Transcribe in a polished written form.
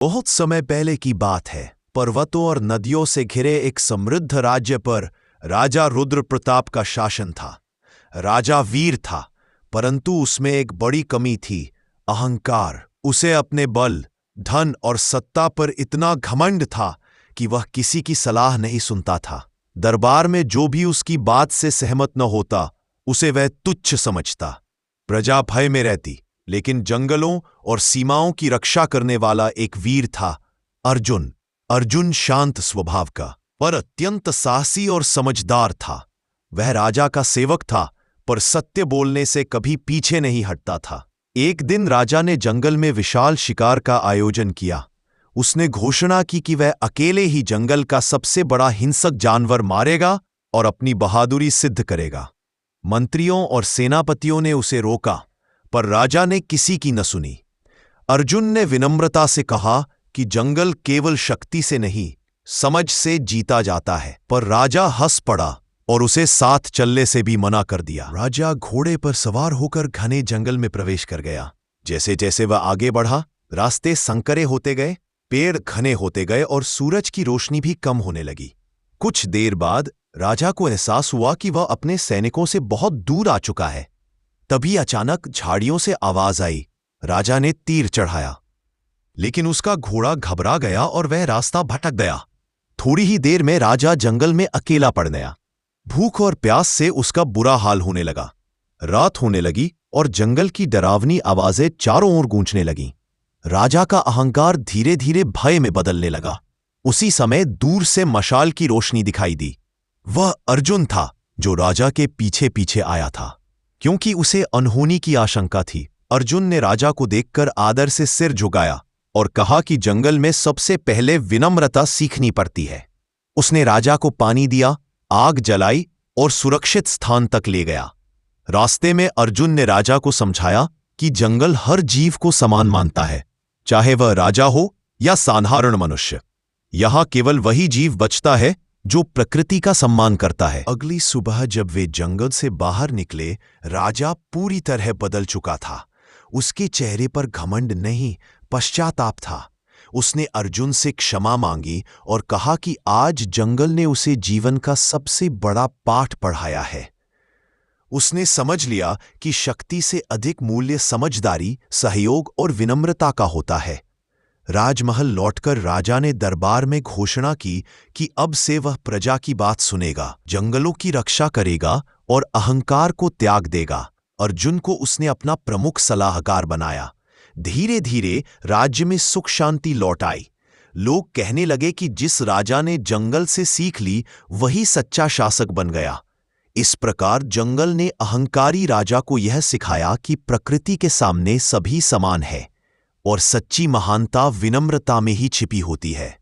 बहुत समय पहले की बात है। पर्वतों और नदियों से घिरे एक समृद्ध राज्य पर राजा रुद्र प्रताप का शासन था। राजा वीर था, परंतु उसमें एक बड़ी कमी थी, अहंकार। उसे अपने बल, धन और सत्ता पर इतना घमंड था कि वह किसी की सलाह नहीं सुनता था। दरबार में जो भी उसकी बात से सहमत न होता, उसे वह तुच्छ समझता। प्रजा भय में रहती, लेकिन जंगलों और सीमाओं की रक्षा करने वाला एक वीर था, अर्जुन। अर्जुन शांत स्वभाव का, पर अत्यंत साहसी और समझदार था। वह राजा का सेवक था, पर सत्य बोलने से कभी पीछे नहीं हटता था। एक दिन राजा ने जंगल में विशाल शिकार का आयोजन किया। उसने घोषणा की कि वह अकेले ही जंगल का सबसे बड़ा हिंसक जानवर मारेगा और अपनी बहादुरी सिद्ध करेगा। मंत्रियों और सेनापतियों ने उसे रोका, पर राजा ने किसी की न सुनी। अर्जुन ने विनम्रता से कहा कि जंगल केवल शक्ति से नहीं, समझ से जीता जाता है। पर राजा हंस पड़ा और उसे साथ चलने से भी मना कर दिया। राजा घोड़े पर सवार होकर घने जंगल में प्रवेश कर गया। जैसे जैसे वह आगे बढ़ा, रास्ते संकरे होते गए, पेड़ घने होते गए और सूरज की रोशनी भी कम होने लगी। कुछ देर बाद राजा को एहसास हुआ कि वह अपने सैनिकों से बहुत दूर आ चुका है। तभी अचानक झाड़ियों से आवाज आई। राजा ने तीर चढ़ाया, लेकिन उसका घोड़ा घबरा गया और वह रास्ता भटक गया। थोड़ी ही देर में राजा जंगल में अकेला पड़ गया। भूख और प्यास से उसका बुरा हाल होने लगा। रात होने लगी और जंगल की डरावनी आवाजें चारों ओर गूंजने लगीं। राजा का अहंकार धीरे धीरे भय में बदलने लगा। उसी समय दूर से मशाल की रोशनी दिखाई दी। वह अर्जुन था, जो राजा के पीछे पीछे आया था। क्योंकि उसे अनहोनी की आशंका थी, अर्जुन ने राजा को देखकर आदर से सिर झुकाया और कहा कि जंगल में सबसे पहले विनम्रता सीखनी पड़ती है। उसने राजा को पानी दिया, आग जलाई और सुरक्षित स्थान तक ले गया। रास्ते में अर्जुन ने राजा को समझाया कि जंगल हर जीव को समान मानता है, चाहे वह राजा हो या साधारण मनुष्य। यहां केवल वही जीव बचता है जो प्रकृति का सम्मान करता है। अगली सुबह जब वे जंगल से बाहर निकले, राजा पूरी तरह बदल चुका था। उसके चेहरे पर घमंड नहीं, पश्चाताप था। उसने अर्जुन से क्षमा मांगी और कहा कि आज जंगल ने उसे जीवन का सबसे बड़ा पाठ पढ़ाया है। उसने समझ लिया कि शक्ति से अधिक मूल्य समझदारी, सहयोग और विनम्रता का होता है। राजमहल लौटकर राजा ने दरबार में घोषणा की कि अब से वह प्रजा की बात सुनेगा, जंगलों की रक्षा करेगा और अहंकार को त्याग देगा। अर्जुन को उसने अपना प्रमुख सलाहकार बनाया। धीरे धीरे राज्य में सुख शांति लौट आई। लोग कहने लगे कि जिस राजा ने जंगल से सीख ली, वही सच्चा शासक बन गया। इस प्रकार जंगल ने अहंकारी राजा को यह सिखाया कि प्रकृति के सामने सभी समान है और सच्ची महानता विनम्रता में ही छिपी होती है।